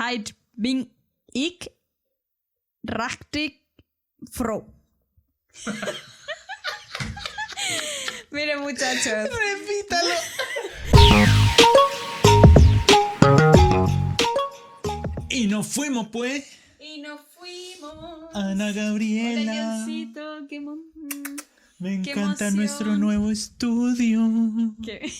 Heit bin ich richtig froh. Miren, muchachos. Repítalo. Y nos fuimos, pues. Y nos fuimos. Ana Gabriela. Hola, Diosito, Me qué encanta emoción. nuestro nuevo estudio. Que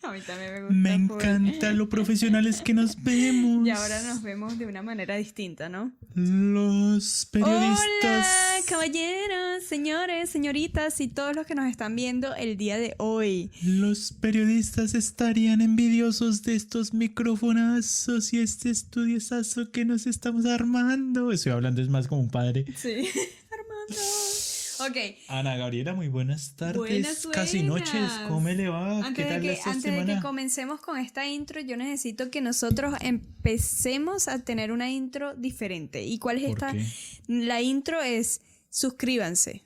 a mí también me gusta. Me full. encanta lo profesionales que nos vemos. Y ahora nos vemos de una manera distinta, ¿no? Los periodistas. Hola, caballeros, señores, señoritas y todos los que nos están viendo el día de hoy. Los periodistas estarían envidiosos de estos microfonazos y este estudiosazo que nos estamos armando. Estoy hablando es más como un padre. Sí, Armando. Ok. Ana Gabriela, muy buenas tardes. Buenas, casi buenas. noches. ¿Cómo me le va? Antes, ¿Qué tal esta de semana? que comencemos con esta intro, yo necesito que nosotros empecemos a tener una intro diferente. ¿Y cuál es ¿Por esta? qué? La intro es suscríbanse.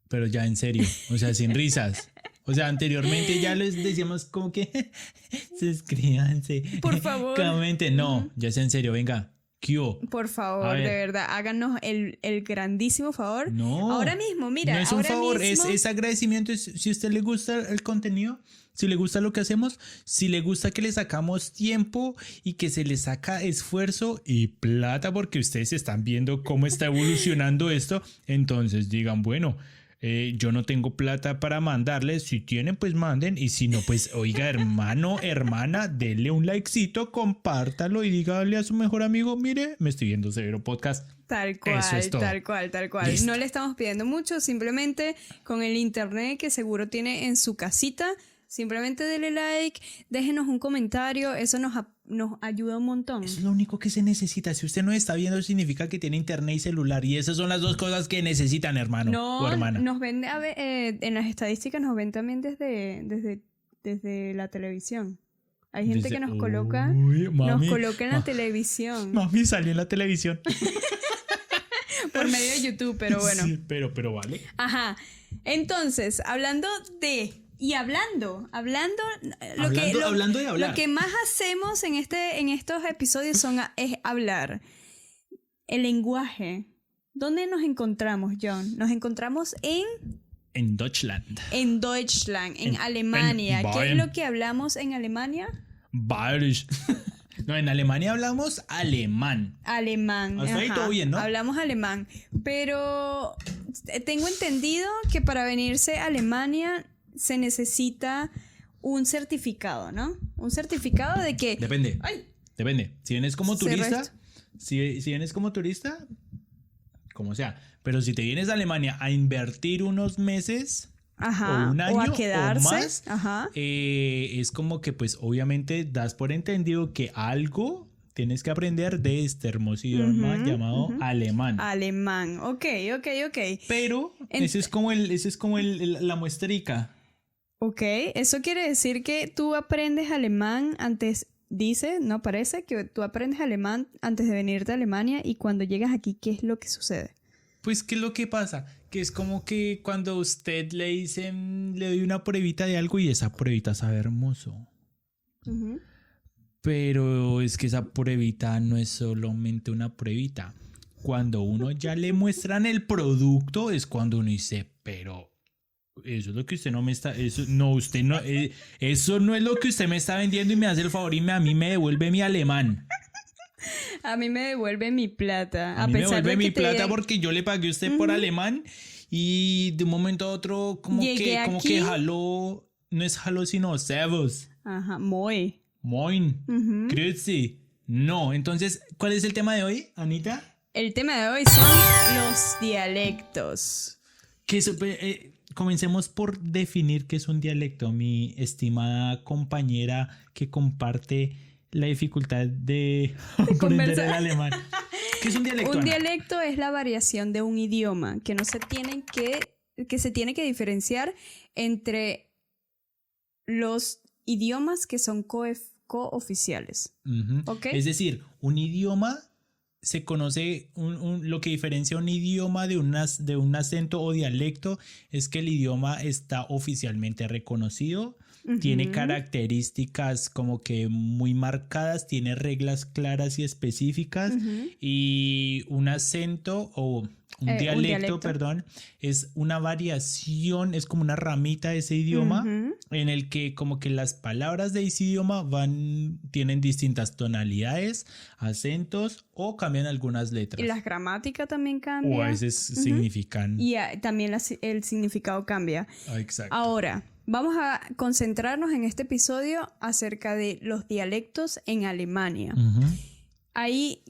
Pero ya en serio, o sea, sin risas. O sea, anteriormente ya les decíamos como que suscríbanse. Por favor. Claramente, no, ya es en serio, venga. ¿Qué hubo? Por A favor, ver. de verdad, háganos el grandísimo favor. No. Ahora mismo, mira. No es un ahora favor, mismo, es agradecimiento. Si a usted le gusta el contenido, si le gusta lo que hacemos, si le gusta que le sacamos tiempo y que se le saca esfuerzo y plata porque ustedes están viendo cómo está evolucionando esto, entonces digan, bueno, yo no tengo plata para mandarles, si tienen pues manden y si no pues oiga hermano, hermana, denle un likecito, compártalo y dígale a su mejor amigo, mire, me estoy viendo Severo Podcast. Tal cual, Eso es todo. tal cual. Listo. No le estamos pidiendo mucho, simplemente con el internet que seguro tiene en su casita, simplemente dele like, déjenos un comentario, eso nos ayuda un montón. Eso es lo único que se necesita. Si usted no está viendo, significa que tiene internet y celular. Y esas son las dos cosas que necesitan, hermano o hermana. Nos ven, en las estadísticas nos ven también desde la televisión. Hay gente que nos coloca, Uy, mami, nos coloca en la televisión, Mami salió en la televisión. por medio de YouTube, pero bueno. Sí, pero vale. Ajá. Entonces, hablando de Hablando de hablar. Lo que más hacemos en estos episodios es hablar. El lenguaje. ¿Dónde nos encontramos, John? Nos encontramos En Deutschland. en Deutschland, en Alemania. en ¿Qué es Bayern. lo que hablamos en Alemania? Bayerisch. No, en Alemania hablamos alemán. Alemán. Hasta ahí ajá. todo bien, ¿no? Hablamos alemán. Pero tengo entendido que para venirse a Alemania se necesita un certificado, ¿no? Un certificado de que... Depende. ¡Ay! Depende. Si vienes como Cerré turista, esto. si vienes como turista, como sea. Pero si te vienes a Alemania a invertir unos meses Ajá. o un año a quedarse. o más, Ajá. es como que pues obviamente das por entendido que algo tienes que aprender de este hermoso idioma llamado alemán. Alemán. Ok. Pero ese es como la muestrica. Ok. Eso quiere decir que tú aprendes alemán antes... Dice, no parece, que tú aprendes alemán antes de venirte a Alemania y cuando llegas aquí, ¿qué es lo que sucede? Pues, ¿qué es lo que pasa? Que es como que cuando usted le dicen, le doy una pruebita de algo y esa pruebita sabe hermoso. Ujú. Pero es que esa pruebita no es solamente una pruebita. Cuando uno ya le muestran el producto es cuando uno dice, pero eso es lo que usted no me está... Eso no es lo que usted me está vendiendo y me hace el favor y a mí me devuelve mi alemán. A mí me devuelve mi plata. A mí me pesar devuelve de mi que plata porque yo le pagué a usted por alemán y de un momento a otro como Llegué aquí. que jaló, no es jaló sino servus, Ajá, muy. moin, Ujú. grüezi. No, entonces, ¿cuál es el tema de hoy, Anita? El tema de hoy son los dialectos. Comencemos por definir qué es un dialecto, mi estimada compañera que comparte la dificultad de aprender conversar. el alemán. ¿Qué es un dialecto, Un Ana? dialecto es la variación de un idioma que no se tienen que se tiene que diferenciar entre los idiomas que son cooficiales. Ujú. ¿Ok? Es decir, un idioma se conoce lo que diferencia un idioma de un acento o dialecto es que el idioma está oficialmente reconocido, tiene características como que muy marcadas, tiene reglas claras y específicas, y un acento o un dialecto, perdón, es una variación, es como una ramita de ese idioma en el que como que las palabras de ese idioma tienen distintas tonalidades, acentos o cambian algunas letras. Y las gramáticas también cambian. O a veces significan. Y también el significado cambia. Exacto. Ahora, vamos a concentrarnos en este episodio acerca de los dialectos en Alemania. Ahí,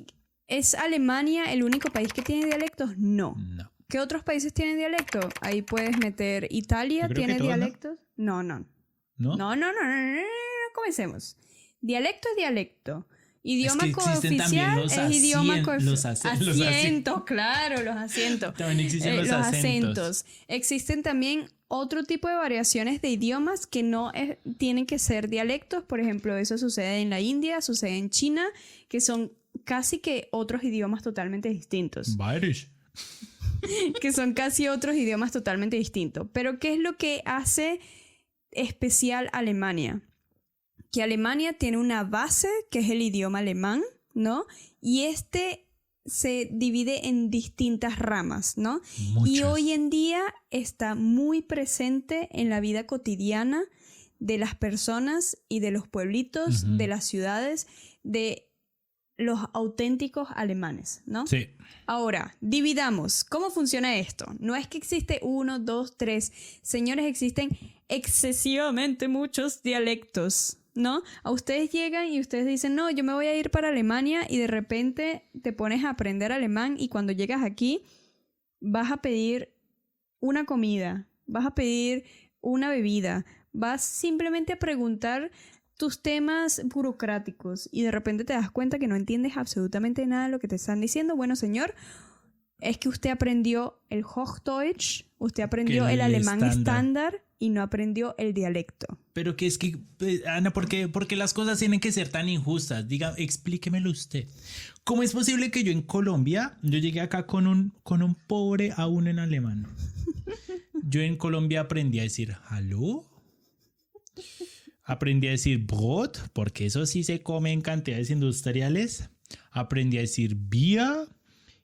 ¿es Alemania el único país que tiene dialectos? No. ¿Qué otros países tienen dialectos? Ahí puedes meter Italia, ¿tiene dialectos? No. No, comencemos. Dialecto es dialecto. Idioma cooficial es idioma acentos, claro, los acentos. También existen los acentos. Existen también otro tipo de variaciones de idiomas que no tienen que ser dialectos. Por ejemplo, eso sucede en la India, sucede en China, que son casi que otros idiomas totalmente distintos. Bayerisch. Que son casi otros idiomas totalmente distintos. Pero ¿qué es lo que hace especial Alemania? Que Alemania tiene una base que es el idioma alemán, ¿no? Y se divide en distintas ramas, ¿no? Muchas. Y hoy en día está muy presente en la vida cotidiana de las personas y de los pueblitos, de las ciudades, de los auténticos alemanes, ¿no? Sí. Ahora, dividamos. ¿Cómo funciona esto? No es que existe 1, 2, 3. Señores, existen excesivamente muchos dialectos, ¿no? A ustedes llegan y ustedes dicen, no, yo me voy a ir para Alemania, y de repente te pones a aprender alemán y cuando llegas aquí vas a pedir una comida, vas a pedir una bebida, vas simplemente a preguntar tus temas burocráticos y de repente te das cuenta que no entiendes absolutamente nada de lo que te están diciendo. Bueno, señor, es que usted aprendió el Hochdeutsch, usted aprendió el alemán estándar y no aprendió el dialecto. Pero que es que, Ana, ¿por qué las cosas tienen que ser tan injustas? Diga, explíquemelo usted. ¿Cómo es posible que yo en Colombia, yo llegué acá con un pobre A1 en alemán? Yo en Colombia aprendí a decir ¿hallo? Aprendí a decir Brot, porque eso sí se come en cantidades industriales. Aprendí a decir Bier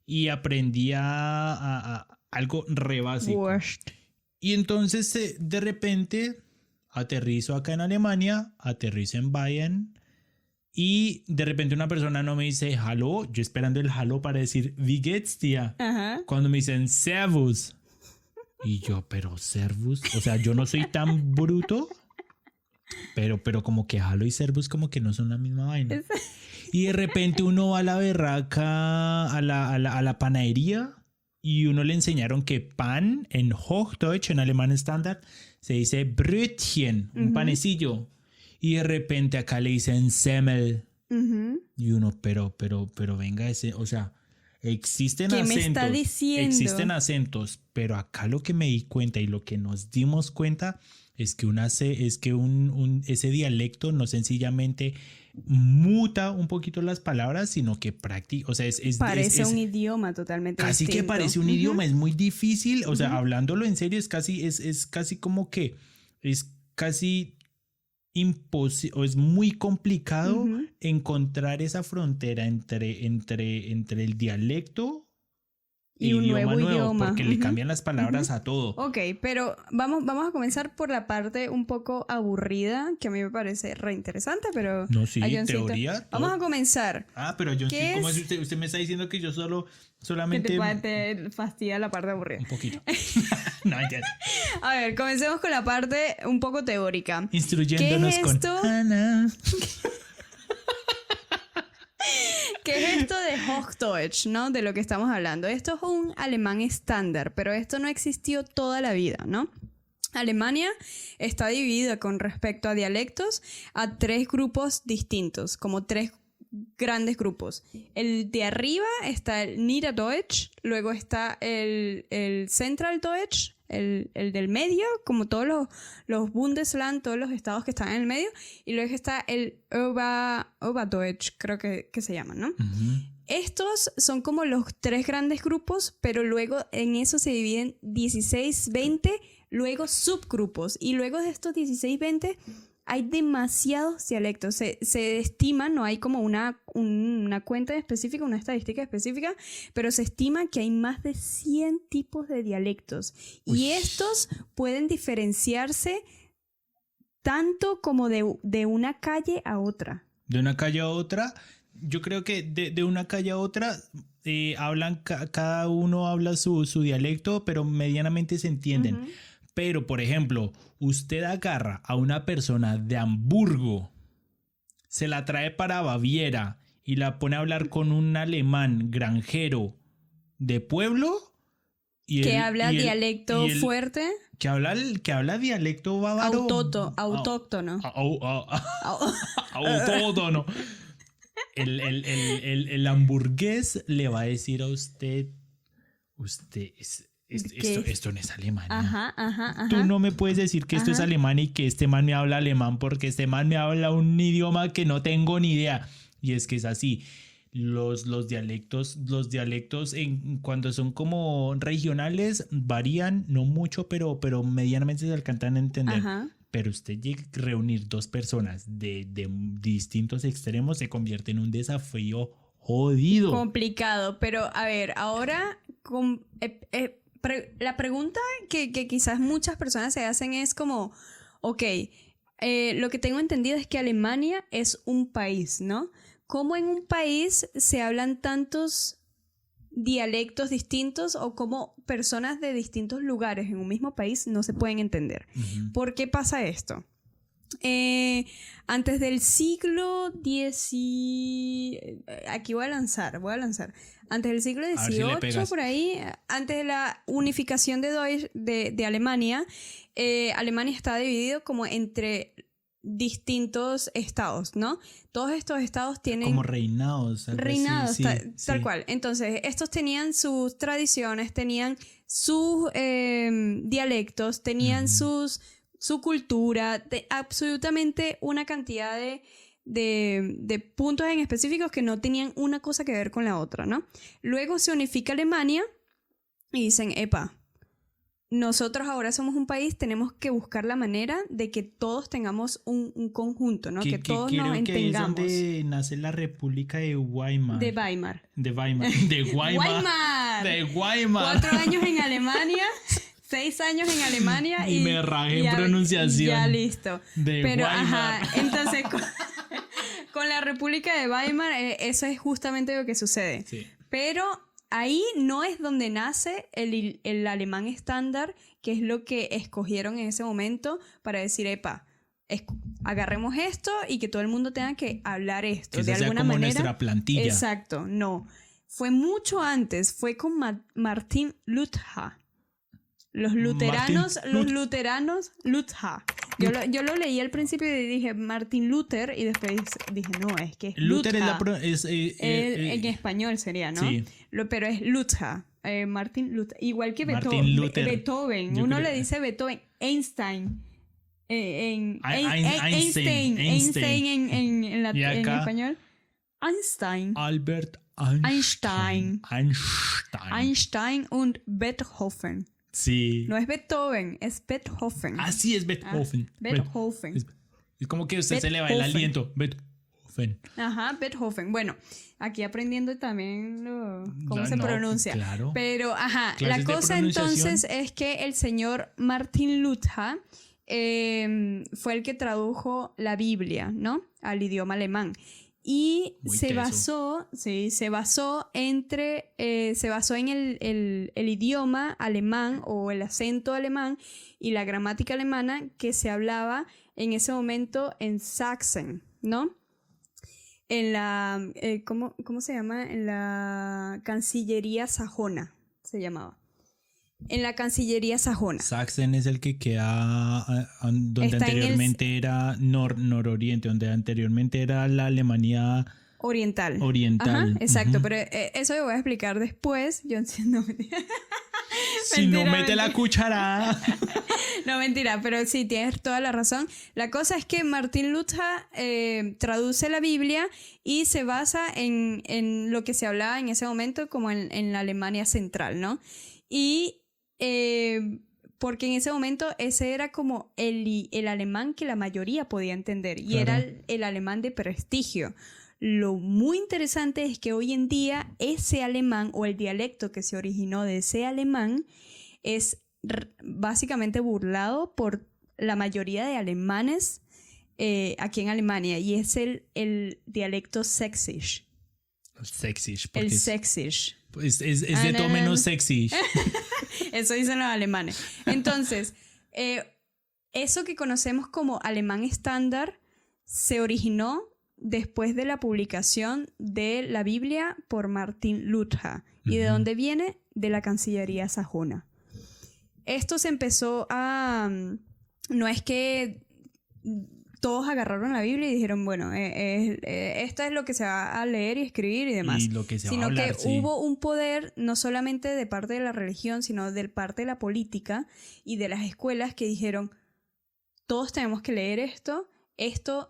y aprendí a algo re básico. Wurst. Y entonces de repente aterrizo acá en Alemania, aterrizo en Bayern y de repente una persona no me dice hallo, yo esperando el hallo para decir wie geht's dir? Cuando me dicen servus. Y yo, pero servus, o sea, yo no soy tan bruto. Pero como que hallo y servus como que no son la misma vaina. Y de repente uno va a la berraca, a la panadería, y uno le enseñaron que pan en Hochdeutsch, en alemán estándar, se dice Brötchen, un panecillo. Y de repente acá le dicen Semmel. Y uno, pero venga, o sea, existen acentos. ¿Qué me está diciendo? Existen acentos, pero acá lo que me di cuenta y lo que nos dimos cuenta es que ese dialecto no sencillamente muta un poquito las palabras, sino que o sea, parece un idioma totalmente casi distinto. Que parece un idioma, es muy difícil, o sea, hablándolo en serio, es casi como que es casi imposible, o es muy complicado encontrar esa frontera entre el dialecto y un nuevo idioma, porque le cambian las palabras a todo. Ok, pero vamos a comenzar por la parte un poco aburrida, que a mí me parece re interesante, pero... No, sí, teoría. Vamos a comenzar. Pero yo sí, ¿cómo es usted me está diciendo que yo solamente... Que te fastidia la parte aburrida. Un poquito. No, ya. A ver, comencemos con la parte un poco teórica. Instruyéndonos con Ana. ¿Qué es esto de Hochdeutsch, no? De lo que estamos hablando. Esto es un alemán estándar, pero esto no existió toda la vida, ¿no? Alemania está dividida con respecto a dialectos a 3 grupos distintos, como 3 grandes grupos. El de arriba está el Niederdeutsch, luego está el Zentraldeutsch, el del medio, como todos los Bundesland, todos los estados que están en el medio, y luego está el Oberdeutsch, creo que se llaman, ¿no? Estos son como los 3 grandes grupos, pero luego en eso se dividen 16, 20, luego subgrupos. Y luego de estos 16, 20 hay demasiados dialectos. Se estima, no hay como una cuenta específica, una estadística específica, pero se estima que hay más de 100 tipos de dialectos. Uy. Y estos pueden diferenciarse tanto como de una calle a otra. De una calle a otra, yo creo que de una calle a otra hablan, cada uno habla su dialecto, pero medianamente se entienden. Ujú. Pero, por ejemplo, usted agarra a una persona de Hamburgo, se la trae para Baviera y la pone a hablar con un alemán granjero de pueblo. Que habla dialecto fuerte. Que habla dialecto bávaro. Autóctono. Autóctono. El hamburgués le va a decir a usted, esto no es Alemania. Ajá. Tú no me puedes decir que esto es alemán y que este man me habla alemán, porque este man me habla un idioma que no tengo ni idea. Y es que es así. Los dialectos cuando son como regionales varían, no mucho, pero medianamente se alcanzan a entender. Ajá. Pero usted llega a reunir 2 personas de distintos extremos, se convierte en un desafío jodido. Complicado, pero a ver, ahora la pregunta que quizás muchas personas se hacen es como, ok, lo que tengo entendido es que Alemania es un país, ¿no? ¿Cómo en un país se hablan tantos dialectos distintos o cómo personas de distintos lugares en un mismo país no se pueden entender? Uh-huh. ¿Por qué pasa esto? Antes del siglo aquí voy a lanzar. Antes del siglo XVIII, por ahí, antes de la unificación de Alemania, Alemania estaba dividido como entre distintos estados, ¿no? Todos estos estados tienen... Como reinados. Reinados, sí, tal cual. Entonces, estos tenían sus tradiciones, tenían sus dialectos, tenían su cultura, absolutamente una cantidad de puntos en específicos que no tenían una cosa que ver con la otra, ¿no? Luego se unifica Alemania y dicen, epa, nosotros ahora somos un país, tenemos que buscar la manera de que todos tengamos un conjunto, ¿no? Que todos nos entendamos. Que es donde nace la República de Weimar. De Weimar. De Weimar. 4 años en Alemania, 6 años en Alemania y me rajé en pronunciación. Ya listo. De Pero, Weimar. ajá, entonces con la República de Weimar, eso es justamente lo que sucede. Sí. Pero ahí no es donde nace el alemán estándar, que es lo que escogieron en ese momento para decir, epa, agarremos esto y que todo el mundo tenga que hablar esto. Que de sea alguna como manera. Nuestra plantilla. Exacto, no. Fue mucho antes, fue con Martin Luther. Los luteranos, Luther. Yo lo leí al principio y dije Martin Luther y después dije, no, es que es Luther. en español sería, ¿no? Sí. Pero es Luther. Martin Luther. Igual que Martin Luther. Beethoven. Yo Uno creo. le dice Beethoven. Einstein. Einstein. En español. Einstein. Albert Einstein. Einstein. Und Beethoven. Sí. No es Beethoven, es Beethoven. Ah, sí, es Beethoven. Beethoven. Es como que a usted se le va el aliento. Beethoven. Ajá, Beethoven. Bueno, aquí aprendiendo también cómo se pronuncia. Claro. Pero, ajá, Clases la de cosa entonces es que el señor Martin Luther fue el que tradujo la Biblia, ¿no? Al idioma alemán. Y se basó en el idioma alemán o el acento alemán y la gramática alemana que se hablaba en ese momento en Sachsen, ¿no? En la, ¿cómo se llama? En la Cancillería sajona se llamaba. En la Cancillería sajona. Sachsen es el que queda donde Está anteriormente era nororiente, donde anteriormente era la Alemania oriental. Oriental. Ajá, exacto, pero eso lo voy a explicar después. Yo entiendo. Si no Mentira, mete la mentira. cucharada. No, mentira, pero sí, tienes toda la razón. La cosa es que Martin Luther traduce la Biblia y se basa en lo que se hablaba en ese momento como en la Alemania central, ¿no? Y porque en ese momento ese era como el alemán que la mayoría podía entender y Claro. era el alemán de prestigio. Lo muy interesante es que hoy en día ese alemán o el dialecto que se originó de ese alemán es básicamente burlado por la mayoría de alemanes aquí en Alemania y es el dialecto Sächsisch. Sächsisch. El Porque Sächsisch. es de todo menos sexy. Eso dicen los alemanes. Entonces, eso que conocemos como alemán estándar se originó después de la publicación de la Biblia por Martin Luther. ¿Y de dónde viene? De la Cancillería sajona. Esto se empezó a... No es que todos agarraron la Biblia y dijeron, bueno, esto es lo que se va a leer y escribir y demás. Y lo que se va a sino hablar, que sí. hubo un poder no solamente de parte de la religión, sino de parte de la política y de las escuelas que dijeron, todos tenemos que leer esto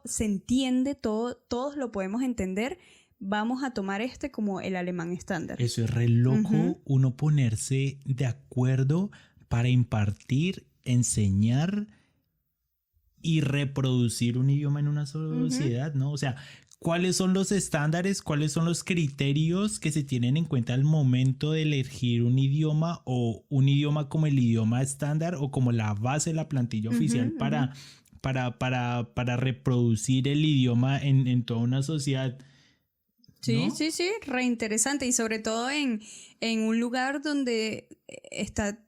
se entiende, todos lo podemos entender, vamos a tomar como el alemán estándar. Eso es re loco, uno ponerse de acuerdo para impartir, enseñar y reproducir un idioma en una sociedad, ¿no? O sea, ¿cuáles son los estándares, cuáles son los criterios que se tienen en cuenta al momento de elegir un idioma o un idioma como el idioma estándar o como la base de la plantilla oficial para reproducir el idioma en toda una sociedad? Sí, ¿no? sí, sí, re interesante y sobre todo en un lugar donde está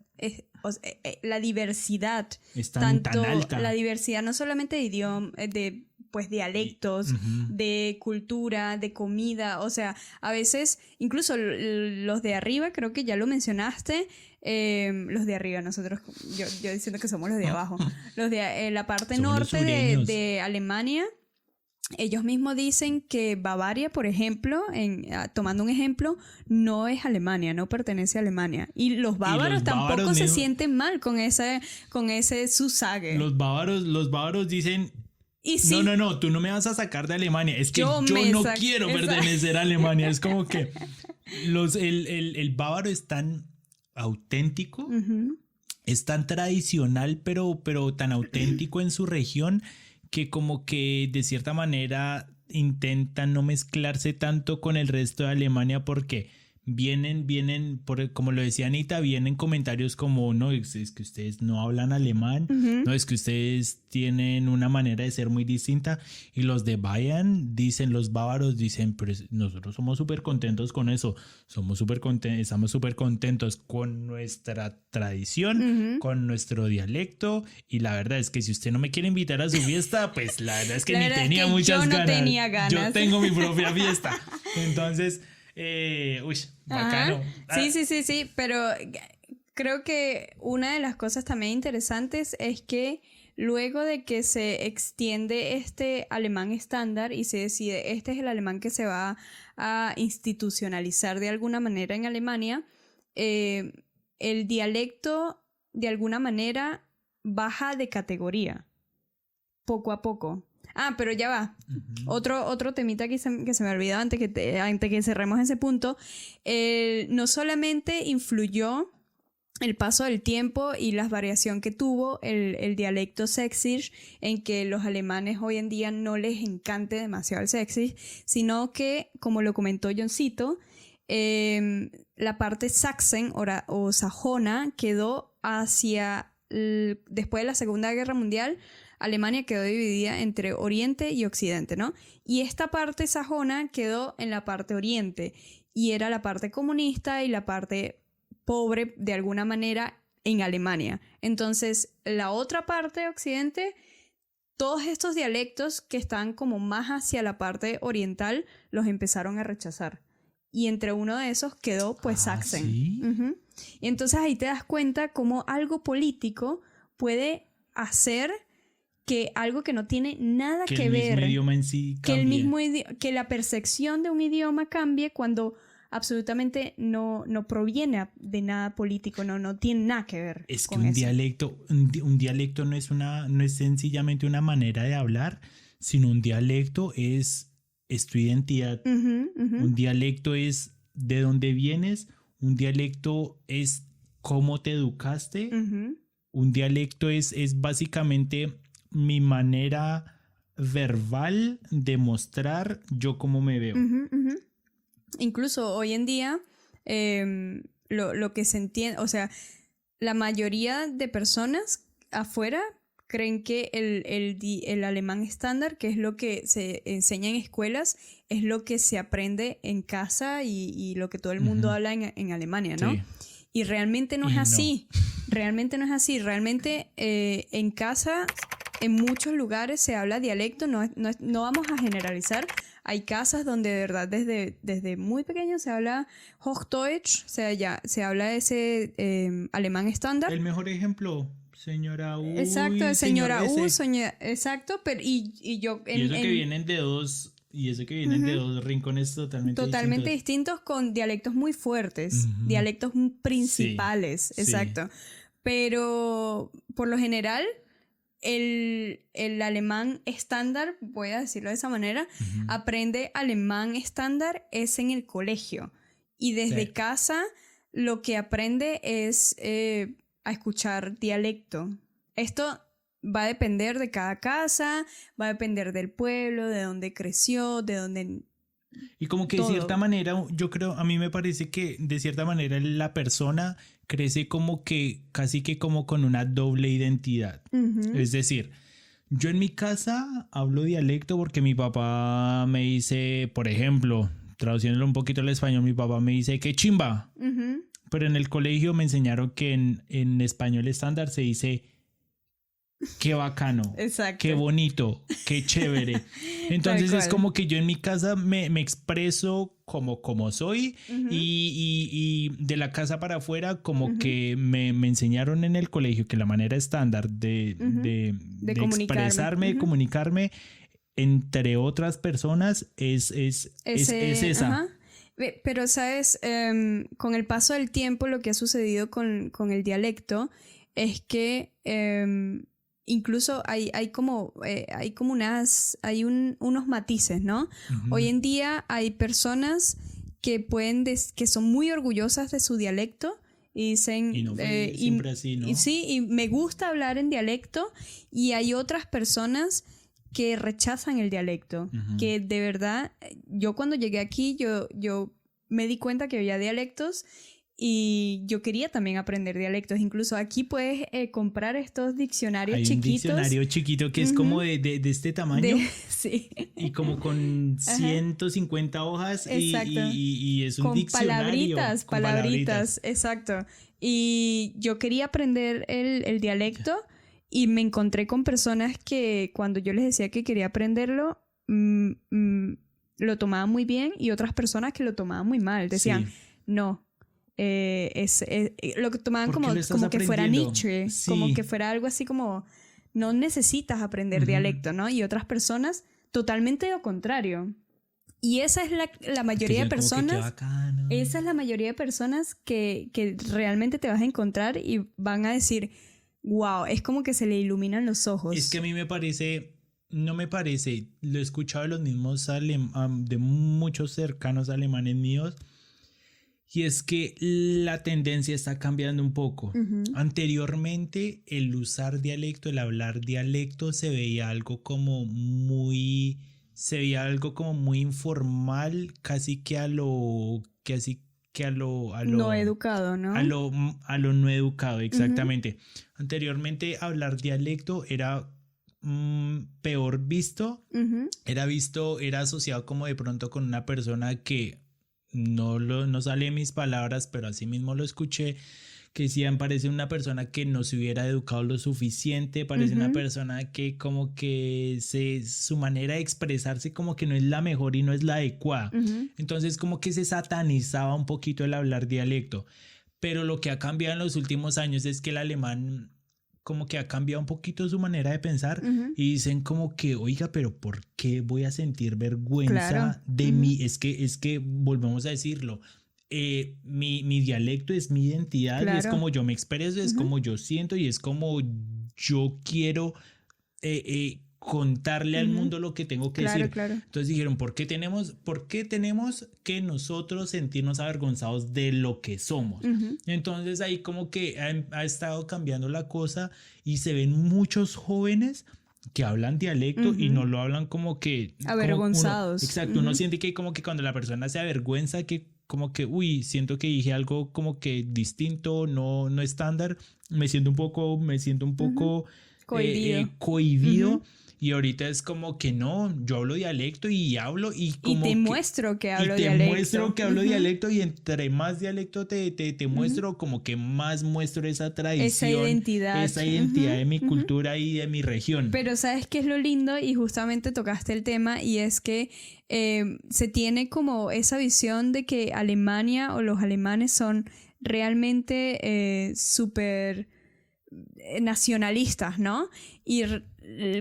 la diversidad Es tan alta. la diversidad no solamente de idioma, de pues dialectos, de cultura, de comida, o sea, a veces incluso los de arriba, creo que ya lo mencionaste, los de arriba, yo diciendo que somos los de abajo, los de la parte Somos los norte sureños. de Alemania. Ellos mismos dicen que Bavaria, por ejemplo, tomando un ejemplo, no es Alemania, no pertenece a Alemania. Y los bávaros tampoco se sienten mal con ese Zusage. Los bávaros dicen, Y sí, no, tú no me vas a sacar de Alemania. Es que yo no quiero pertenecer a Alemania. Es como que el bávaro es tan auténtico, es tan tradicional, pero tan auténtico en su región que como que de cierta manera intentan no mezclarse tanto con el resto de Alemania porque vienen, como lo decía Anita, vienen comentarios como, no, es que ustedes no hablan alemán, no, es que ustedes tienen una manera de ser muy distinta. Y los de Bayern dicen, los bávaros dicen, pero nosotros somos súper contentos con eso, estamos súper contentos con nuestra tradición, con nuestro dialecto. Y la verdad es que si usted no me quiere invitar a su fiesta, pues la verdad es que ni tenía muchas ganas. Yo no tenía ganas. Yo tengo mi propia fiesta. Entonces... bacano. Sí, pero creo que una de las cosas también interesantes es que luego de que se extiende este alemán estándar y se decide este es el alemán que se va a institucionalizar de alguna manera en Alemania, el dialecto de alguna manera baja de categoría poco a poco. Pero ya va. Otro temita que se me olvidó antes que cerremos ese punto. No solamente influyó el paso del tiempo y la variación que tuvo el dialecto Sächsisch en que los alemanes hoy en día no les encante demasiado el Sächsisch, sino que, como lo comentó Johncito, la parte Sachsen o sajona quedó después de la Segunda Guerra Mundial. Alemania quedó dividida entre Oriente y Occidente, ¿no? Y esta parte sajona quedó en la parte Oriente y era la parte comunista y la parte pobre de alguna manera en Alemania. Entonces, la otra parte Occidente, todos estos dialectos que están como más hacia la parte oriental, los empezaron a rechazar. Y entre uno de esos quedó pues Sachsen. ¿Sí? Y entonces ahí te das cuenta cómo algo político puede hacer que algo que no tiene nada que ver, el mismo idioma en sí cambie. Que la percepción de un idioma cambie cuando absolutamente no proviene de nada político, no tiene nada que ver. Es que con un eso. dialecto no es sencillamente una manera de hablar, sino un dialecto es tu identidad. Ujú, ujú. Un dialecto es de dónde vienes, un dialecto es cómo te educaste, Ujú. un dialecto es básicamente mi manera verbal de mostrar yo cómo me veo. Ujú, ujú. Incluso hoy en día, lo que se entiende, o sea, la mayoría de personas afuera creen que el alemán estándar, que es lo que se enseña en escuelas, es lo que se aprende en casa y lo que todo el mundo Ujú. habla en Alemania, ¿no? Sí. Y realmente no es Y no. así. Realmente no es así. Realmente en casa, en muchos lugares se habla dialecto. No vamos a generalizar. Hay casas donde de verdad desde muy pequeño se habla Hochdeutsch, o sea, ya se habla ese alemán estándar. El mejor ejemplo, señora U Exacto, y señor señora S. exacto, pero y yo Y eso que vienen de dos rincones totalmente distintos con dialectos muy fuertes, Ujú. dialectos principales, Sí, exacto. Pero por lo general, el alemán estándar, voy a decirlo de esa manera, Ujú. aprende alemán estándar es en el colegio. Y desde Sí. casa lo que aprende es a escuchar dialecto. Esto va a depender de cada casa, va a depender del pueblo, de dónde creció, de dónde... Y como que de todo. cierta manera, yo creo, a mí me parece que de cierta manera la persona crece como que casi que como con una doble identidad. Ujú. Es decir, yo en mi casa hablo dialecto porque mi papá me dice, por ejemplo, traduciéndolo un poquito al español, mi papá me dice que chimba. Ujú. Pero en el colegio me enseñaron que en español estándar se dice qué bacano, Exacto. qué bonito, qué chévere. Entonces Tal es cual. como que yo en mi casa me expreso como soy Ujú. y de la casa para afuera como Ujú. que me enseñaron en el colegio que la manera estándar de Ujú. De comunicarme. expresarme, de Ujú. comunicarme entre otras personas es esa. Ajá. Pero, ¿sabes? Con el paso del tiempo, lo que ha sucedido con el dialecto es que incluso hay como unos matices, ¿no? Ujú. Hoy en día hay personas que que son muy orgullosas de su dialecto y dicen... Y no fue siempre así, ¿no? Sí, y me gusta hablar en dialecto, y hay otras personas que rechazan el dialecto, Ujú. que de verdad, yo cuando llegué aquí, yo me di cuenta que había dialectos y yo quería también aprender dialectos. Incluso aquí puedes comprar estos diccionarios Hay un chiquitos. diccionario chiquito que es Ujú. como de este tamaño Sí. y como con Ajá. 150 hojas Exacto. y es un Con diccionario. palabritas, exacto. Y yo quería aprender el dialecto y me encontré con personas que cuando yo les decía que quería aprenderlo, lo tomaban muy bien, y otras personas que lo tomaban muy mal. Decían, Sí. no. Lo que tomaban ¿Por qué lo estás como que fuera aprendiendo? Nietzsche, Sí. como que fuera algo así como, no necesitas aprender Ujú. dialecto, ¿no? Y otras personas totalmente lo contrario. Y esa es la mayoría de Que decían como que qué personas. bacano. Esa es la mayoría de personas que realmente te vas a encontrar y van a decir, wow, es como que se le iluminan los ojos. Es que a mí me parece, no me parece, lo he escuchado de los mismos de muchos cercanos alemanes míos, y es que la tendencia está cambiando un poco. Ujú. Anteriormente, el usar dialecto, el hablar dialecto, se veía algo como muy informal, casi que a lo No educado, ¿no? a lo no educado, exactamente. Anteriormente, hablar dialecto era peor visto. Ujú. Era asociado como de pronto con una persona que no sale de mis palabras, pero así mismo lo escuché, que decían, parece una persona que no se hubiera educado lo suficiente, parece una Ujú. persona que como que su manera de expresarse como que no es la mejor y no es la adecuada. Ujú. Entonces como que se satanizaba un poquito el hablar dialecto. Pero lo que ha cambiado en los últimos años es que el alemán como que ha cambiado un poquito su manera de pensar, Ujú. y dicen como que, oiga, pero ¿por qué voy a sentir vergüenza Claro. de Ujú. mí? Es que volvemos a decirlo, mi dialecto es mi identidad, y es Claro. como yo me expreso, es como yo siento y es como yo quiero contarle al mundo lo que tengo que Claro, decir. claro. Entonces dijeron, ¿por qué tenemos que nosotros sentirnos avergonzados de lo que somos? Ujú. Entonces ahí como que ha estado cambiando la cosa y se ven muchos jóvenes que hablan dialecto y no lo hablan como que Avergonzados. Exacto, uno siente que como que cuando la persona se avergüenza, que como que, uy, siento que dije algo como que distinto, no estándar, me siento un poco Cohibido. cohibido. Y ahorita es como que no, yo hablo dialecto y hablo y como Y te muestro que hablo y te dialecto. muestro que hablo dialecto, y entre más dialecto te muestro, como que más muestro esa tradición, esa identidad de mi cultura y de mi región. Pero ¿sabes qué es lo lindo? Y justamente tocaste el tema, y es que se tiene como esa visión de que Alemania o los alemanes son realmente súper nacionalistas, ¿no? Y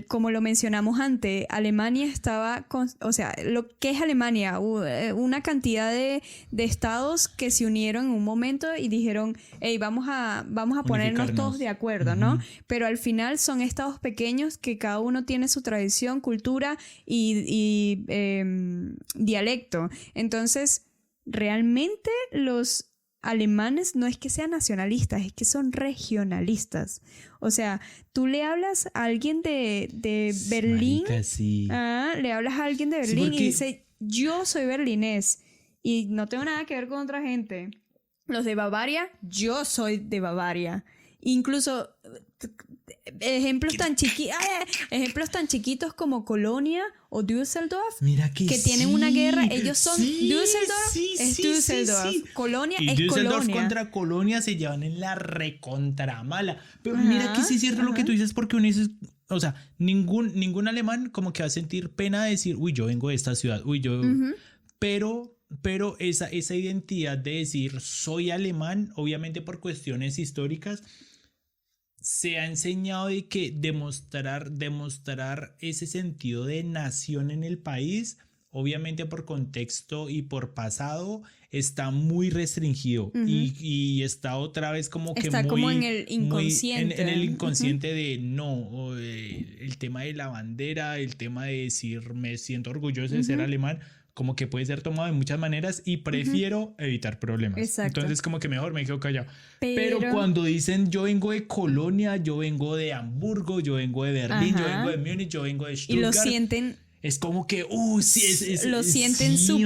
como lo mencionamos antes, Alemania estaba, o sea, lo que es Alemania, una cantidad de estados que se unieron en un momento y dijeron, hey, vamos a ponernos todos de acuerdo, ¿no? Pero al final son estados pequeños que cada uno tiene su tradición, cultura y dialecto. Entonces, realmente los alemanes no es que sean nacionalistas, es que son regionalistas. O sea, tú le hablas a alguien de Berlín, Marica, sí. le hablas a alguien de Berlín porque y dice, yo soy berlinés y no tengo nada que ver con otra gente. Los de Bavaria, yo soy de Bavaria. Incluso ejemplos tan chiquitos como Colonia o Düsseldorf, Mira que tienen una guerra, ellos son Düsseldorf, es Düsseldorf, Colonia y es Düsseldorf Colonia. contra Colonia se llevan en la recontramala. Pero Ajá, mira que sí es cierto lo que tú dices, porque uno dice, o sea, ningún alemán como que va a sentir pena de decir, uy, yo vengo de esta ciudad, uy, yo... Pero esa identidad de decir soy alemán, obviamente por cuestiones históricas, se ha enseñado de que demostrar ese sentido de nación en el país, obviamente por contexto y por pasado, está muy restringido. Y está otra vez como que está muy, como en el inconsciente. en el inconsciente de no, el tema de la bandera, el tema de decir me siento orgulloso de ser alemán, como que puede ser tomado de muchas maneras y prefiero evitar problemas. Exacto. Entonces como que mejor me quedo callado. Pero cuando dicen yo vengo de Colonia, yo vengo de Hamburgo, yo vengo de Berlín, yo vengo de Múnich, yo vengo de Stuttgart. Y lo sienten... Es como que, sí, lo sienten sí,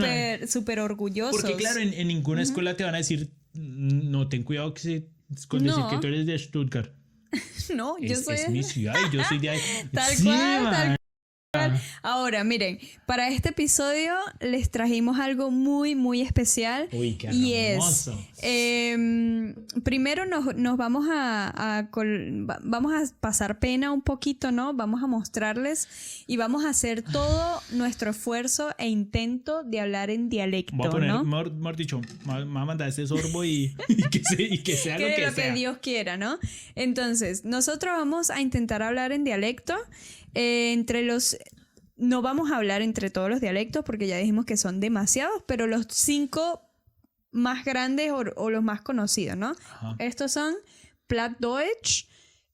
súper orgullosos. porque claro, en ninguna escuela te van a decir, no, ten cuidado con decir que tú eres de Stuttgart. No, yo soy... Es mi ciudad y yo soy de ahí. Tal cual. Ahora, miren, para este episodio les trajimos algo muy, muy especial. Uy, qué y hermoso. Primero nos vamos vamos a pasar pena un poquito, ¿no? Vamos a mostrarles y vamos a hacer todo nuestro esfuerzo e intento de hablar en dialecto, voy a poner, ¿no? mejor dicho, me va a mandar ese sorbo y que sea lo que sea. Que Dios quiera, ¿no? Entonces, nosotros vamos a intentar hablar en dialecto. No vamos a hablar entre todos los dialectos porque ya dijimos que son demasiados, pero los 5 más grandes o los más conocidos, ¿no? Ajá. Estos son Plattdeutsch,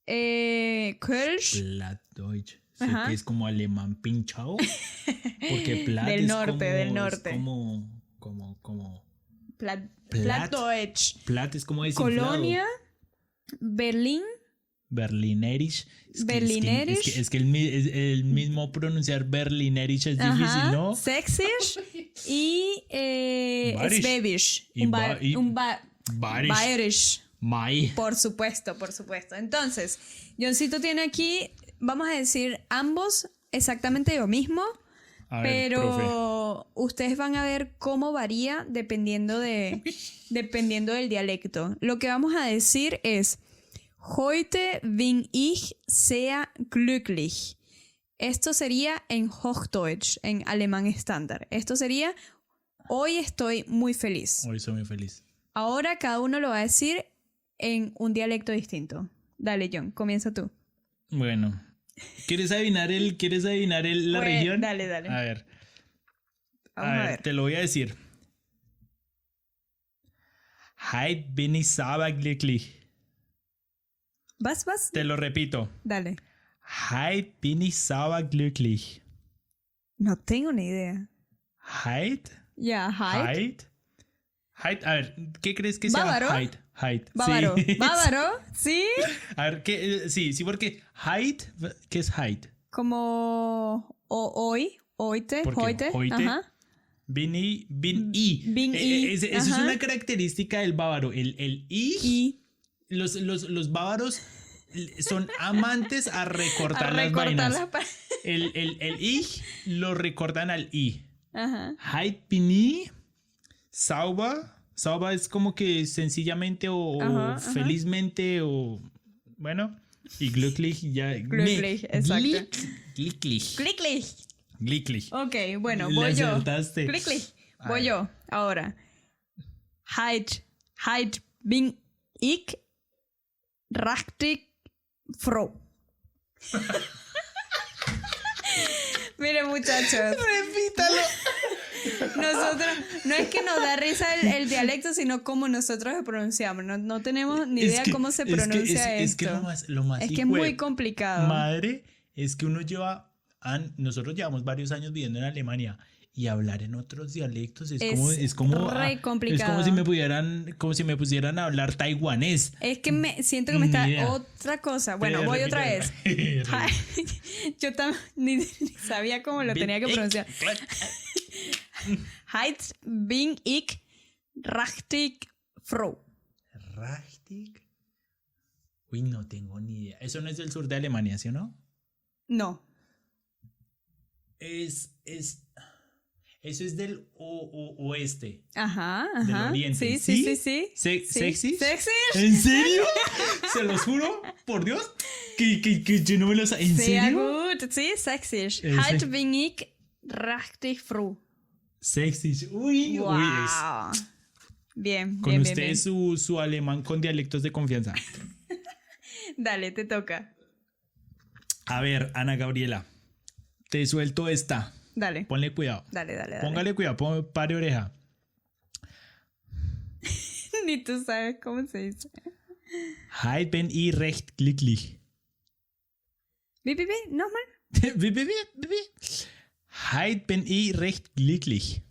Kölsch. Plattdeutsch. Sé que es como alemán pinchado. Porque Platt del es norte, como, del norte. Es como Plattdeutsch. Platt es como Colonia, Berlín. Berlinerisch. Berlinerisch. Es que el mismo pronunciar Berlinerisch es difícil, ¿no? Sächsisch y Schwäbisch. Bayerisch. Por supuesto. Entonces, Johncito tiene aquí, vamos a decir ambos exactamente lo mismo. A ver, pero profe, ustedes van a ver cómo varía dependiendo del dialecto. Lo que vamos a decir es Heute bin ich sehr glücklich. Esto sería en Hochdeutsch, en alemán estándar. Esto sería hoy estoy muy feliz. Hoy soy muy feliz. Ahora cada uno lo va a decir en un dialecto distinto. Dale, John, comienza tú. Bueno, ¿quieres adivinar la región? Dale. A ver. Vamos a ver. Te lo voy a decir. Heute bin ich sauberglücklich. Was? Te lo repito. Dale. Heute bin ich sauberglücklich. No tengo ni idea. Heute. Ya, Hyde. Hyde. A ver, ¿qué crees que Bávaro. sea Hyde? Hyde. Bávaro. Sí. Bávaro, ¿sí? A ver, sí, porque Hyde, ¿qué es Hyde? Como hoite, Porque heute, ajá. Bin I. Esa es ajá. una característica del bávaro. El I. Y Los bávaros son amantes a recortar las vainas. El I lo recortan al I. Ajá. Heute bin ich sauber. Sauber es como que sencillamente o felizmente o bueno. Y glücklich ya. Glücklich, exacto. Glücklich. Ok, bueno, Le voy yo. acertaste. Glücklich. A Voy ver. yo. Ahora. Heute bin ich richtig froh. Miren, muchachos. Repítalo. Nosotros, no es que nos da risa el dialecto, sino cómo nosotros lo pronunciamos. No tenemos ni idea cómo se pronuncia esto. Es que lo más es que es muy complicado. Madre, es que nosotros llevamos varios años viviendo en Alemania y hablar en otros dialectos es como re complicado. Es como si me pusieran a hablar taiwanés. Es que siento que me Ni está idea. otra cosa. Bueno, Pero voy otra repítelo. vez. Yo también ni sabía cómo lo tenía que pronunciar. Heute bin ich richtig froh. Richtig. Uy, no tengo ni idea. Eso no es del sur de Alemania, ¿sí o no? No. Eso es del oeste. Ajá. Del oriente. Sí. ¿Sexy? ¿Sexy? ¿En serio? Se los juro, por Dios, que yo no me lo sabía. ¿En Sehr serio? gut. Sí, sexy. Ese. Heute bin ich richtig froh. Sexy. Uy, Wow. uy. Bien, Con bien, usted bien. su alemán con dialectos de confianza. Dale, te toca. A ver, Ana Gabriela, te suelto esta. Dale. Ponle cuidado. Dale. Póngale cuidado, pare oreja. Ni tú sabes cómo se dice. Heute bin ich recht glücklich. Wie, nochmal. Heute bin ich recht glücklich.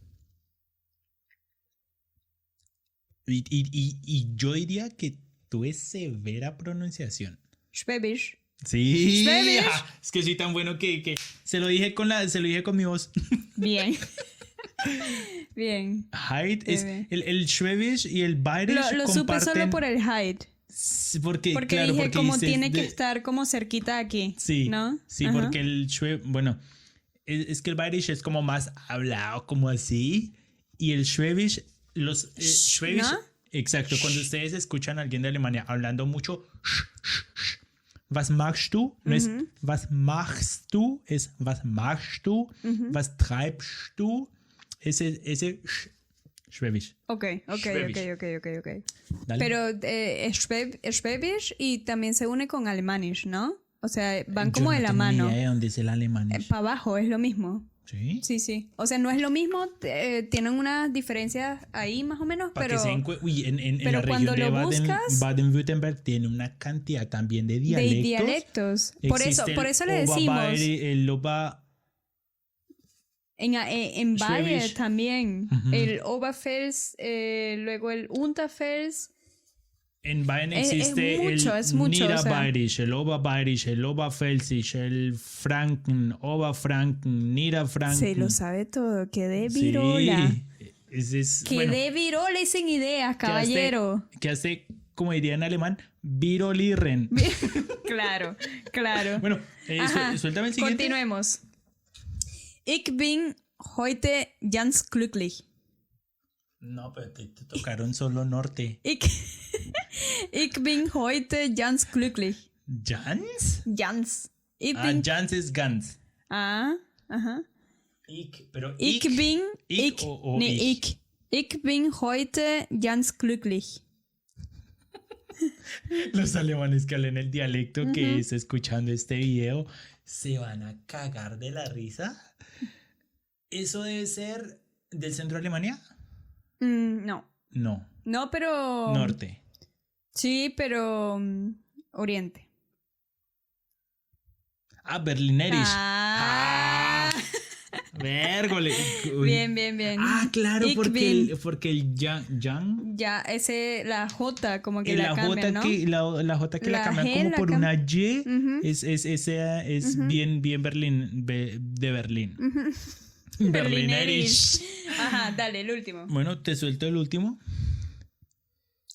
Y yo diría que tuve severa pronunciación. Schwäbisch. Sí. Schwäbisch. Es que soy tan bueno que se lo dije con mi voz. Bien. Bien. Heid es Bien. el Schwäbisch y el Bayerisch Lo supe comparten. solo por el height. Porque Porque dije como dices tiene que estar como cerquita aquí. Sí, ¿no? sí, Ajá. porque el bueno, es que el Bayerisch es como más hablado, como así, y el Schwäbisch, Schwäbisch, ¿no? exacto, cuando ustedes escuchan a alguien de Alemania hablando mucho, was machst du, no es was machst du, es was machst du, was treibst du, ese Schwäbisch. Ok. Schwäbisch. Dale. Pero es Schwäbisch y también se une con Alemanisch, ¿no? O sea, van como Yo de la no tengo ni mano. idea de dónde es el alemán. Para abajo es lo mismo. ¿Sí? Sí. O sea, no es lo mismo, tienen unas diferencias ahí más o menos, Para pero que se uy, en pero la región cuando de lo buscas- Baden-Württemberg tiene una cantidad también de dialectos. de dialectos. Por eso le decimos. El Oba, En Bayer Schwäbisch. también. Ujú. El Oberpfälz, luego el Unterpfälz. en Bayern Es existe mucho, el es mucho, o sea. Niederbayerisch, el Oberbayerisch, el Oberpfälzisch, el Franken, Oberfranken, Niederfranken. Se lo sabe todo. Quedé Sí, virola. bueno, Quedé virola y sin ideas, caballero. que hace, como diría en alemán, Virolirren. Claro. Bueno, Ajá, suéltame el siguiente. continuemos. Ich bin heute ganz glücklich. No, pero te tocaron solo norte. Ich bin heute ganz glücklich. ¿Jans? Ganz. Ich bin. Jans es Gans. Ajá. Pero Ich bin. ich. Ich bin heute ganz glücklich. Los alemanes que hablan el dialecto que está escuchando este video se van a cagar de la risa. ¿Eso debe ser del centro de Alemania? No. No. No, pero... Norte. Sí, pero... Oriente. Ah, Berlinerisch. Ah. Vérgole. Uy. Bien, bien, bien. Ah, claro, Ich porque bin. el Yang. Ya, la J, como que Y la cambian, ¿no? la J que la La cambian G como la por una Y, Ujú. es bien, bien de Berlín. Berlinerisch. Ajá, dale, el último. Bueno, te suelto el último.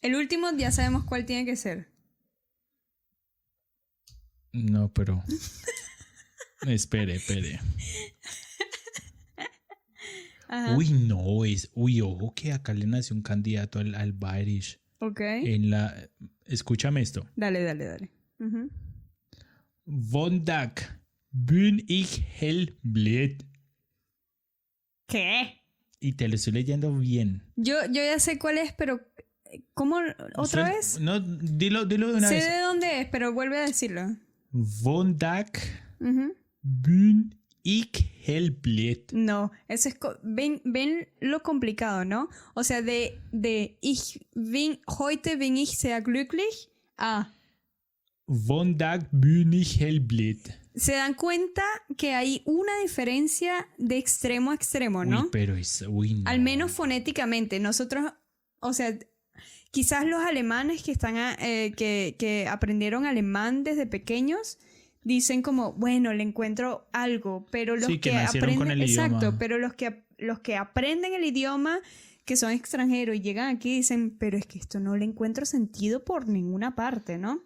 El último ya sabemos cuál tiene que ser. No, pero... espere. Ajá. Uy, no, Uy, ojo que acá le nació un candidato al Bayerisch. Ok. Escúchame esto. Dale. Ujú. Vondag bin ich hellblät. ¿Qué? Y te lo estoy leyendo bien. Yo ya sé cuál es, pero ¿cómo? ¿Otra vez? No, dilo de una Sé vez. de dónde es, pero vuelve a decirlo. Vondag Ujú. bin ich hellblät. No, eso es... ven lo complicado, ¿no? O sea, de heute bin ich sehr glücklich a... Vondag bin ich hellblät. Se dan cuenta que hay una diferencia de extremo a extremo, ¿no? Uy, pero no. Al menos fonéticamente. Nosotros, o sea, quizás los alemanes que están que aprendieron alemán desde pequeños dicen como, bueno, le encuentro algo, pero los Sí, que que nacieron con aprenden, el exacto, idioma. pero los que aprenden el idioma, que son extranjeros y llegan aquí dicen, pero es que esto no le encuentro sentido por ninguna parte, ¿no?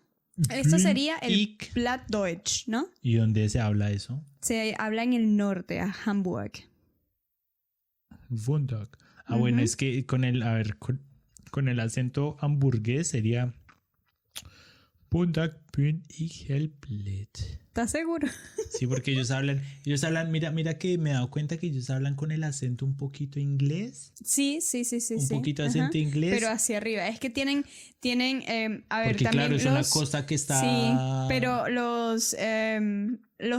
Esto Bin sería el ich- Plattdeutsch, ¿no? ¿Y dónde se habla eso? Se habla en el norte, a Hamburg. Vondag. Ah, bueno, Ujú. es que con el acento hamburgués sería Vondag bin ich hellblät. ¿Estás seguro? Sí, porque ellos hablan, mira que me he dado cuenta que ellos hablan con el acento un poquito inglés. Sí. Un poquito acento inglés. Pero hacia arriba. Es que tienen a ver, Porque también claro, es una costa que está... Sí, pero los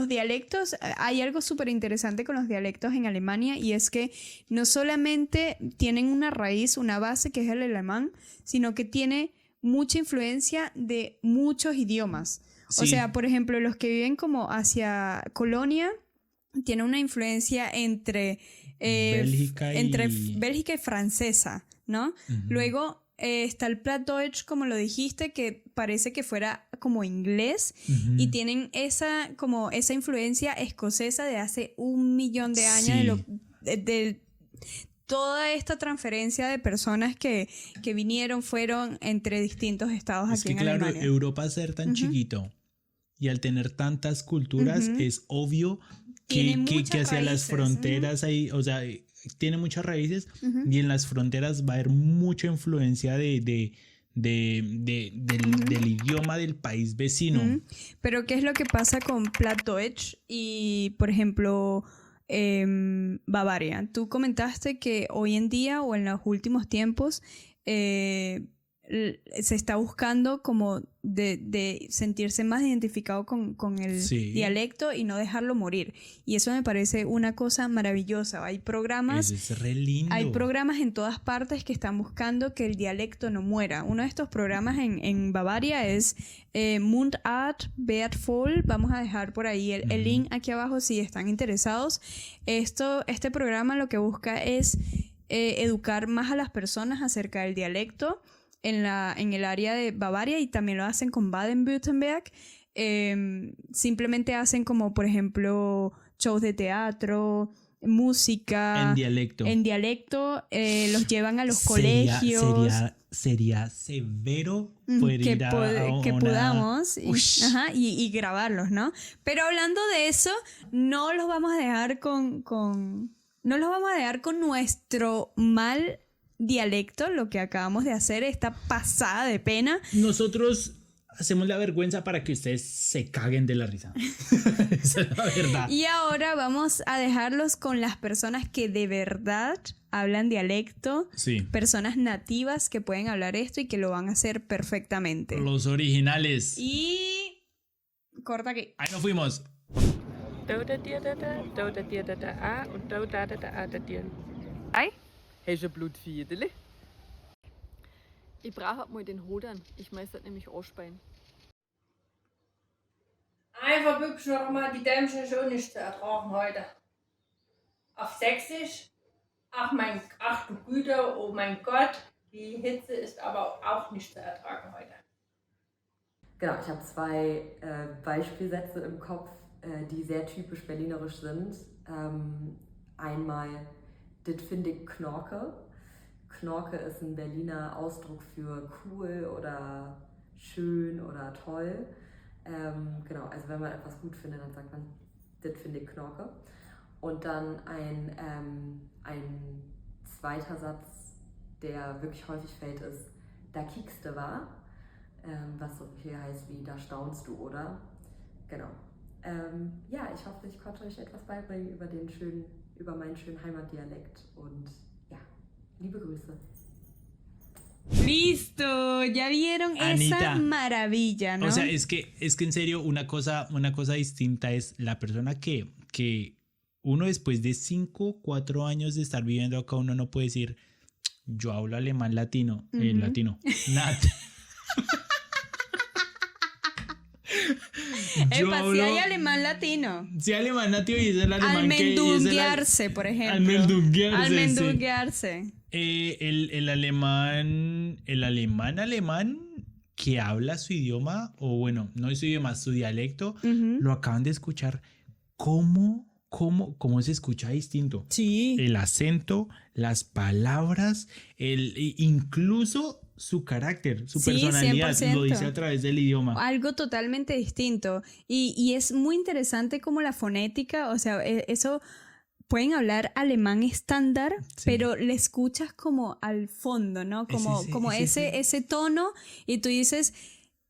dialectos, hay algo súper interesante con los dialectos en Alemania y es que no solamente tienen una raíz, una base que es el alemán, sino que tiene mucha influencia de muchos idiomas. O Sí. sea, por ejemplo, los que viven como hacia Colonia tienen una influencia entre Bélgica y francesa, ¿no? Ujú. Luego está el Plattdeutsch, como lo dijiste, que parece que fuera como inglés Ujú. y tienen esa influencia escocesa de hace 1.000.000 de años Sí. de toda esta transferencia de personas que fueron entre distintos estados Es aquí que en claro, Alemania. Europa ser tan chiquito y al tener tantas culturas Ujú. es obvio Tiene que muchas hacia las raíces, fronteras hay, o sea, tiene muchas raíces Ujú. y en las fronteras va a haber mucha influencia del idioma del país vecino. Ujú. Pero ¿qué es lo que pasa con Plattdeutsch y, por ejemplo, Bavaria? Tú comentaste que hoy en día o en los últimos tiempos se está buscando como de sentirse más identificado con el Sí. dialecto y no dejarlo morir. Y eso me parece una cosa maravillosa. Hay programas... Eso es re lindo. Hay programas en todas partes que están buscando que el dialecto no muera. Uno de estos programas en Bavaria es Mundart Wertvoll. Vamos a dejar por ahí el link aquí abajo si están interesados. Este programa lo que busca es educar más a las personas acerca del dialecto en el área de Bavaria y también lo hacen con Baden-Württemberg. Simplemente hacen como, por ejemplo, shows de teatro, música en dialecto, los llevan a los colegios sería severo poder que, ir a que una... podamos Ush. y grabarlos, ¿no? Pero hablando de eso, no los vamos a dejar no los vamos a dejar con nuestro mal dialecto, lo que acabamos de hacer, esta pasada de pena. Nosotros hacemos la vergüenza para que ustedes se caguen de la risa. Esa es la verdad. Y ahora vamos a dejarlos con las personas que de verdad hablan dialecto, Sí. personas nativas que pueden hablar esto y que lo van a hacer perfectamente. Los originales. Y corta aquí. Ahí nos fuimos. A und Ei. Heeft ze bloedvierdele? Ich brauche mal den Hut an. Ich muss das nämlich anspannen. Einfach wirklich noch mal die Dämmchen schon nicht zu ertragen heute. Auf Sächsisch. Ach du Güte, oh mein Gott. Die Hitze ist aber auch nicht zu ertragen heute. Genau, ich habe zwei Beispielsätze im Kopf, die sehr typisch berlinerisch sind. Einmal, das finde ich Knorke. Knorke ist ein Berliner Ausdruck für cool oder schön oder toll. Genau, also wenn man etwas gut findet, dann sagt man, das finde ich Knorke. Und dann ein zweiter Satz, der wirklich häufig fällt, ist, da kiekste war, was so viel heißt wie, da staunst du, oder? Genau. Ja, ich hoffe, ich konnte euch etwas beibringen über meinen schönen Heimatdialekt und ja, liebe Grüße. Listo, ya vieron Anita, esa maravilla, ¿no? O sea, es que en serio una cosa distinta es la persona que uno después de 5, 4 años de estar viviendo acá, uno no puede decir, yo hablo alemán latino, latino, nat. Epa, si hay alemán latino. Sí, alemán nativo y es el alemán Almendunguearse, por ejemplo. Almendunguearse. Almendunguearse. Sí. El alemán que habla su idioma, o bueno, no su idioma, su dialecto, lo acaban de escuchar. ¿Cómo se escucha distinto? Sí. El acento, las palabras, incluso su carácter, su personalidad, 100%. lo dice a través del idioma. Algo totalmente distinto. Y es muy interesante como la fonética, o sea, eso pueden hablar alemán estándar, Sí. pero le escuchas como al fondo, ¿no? Como ese tono, y tú dices,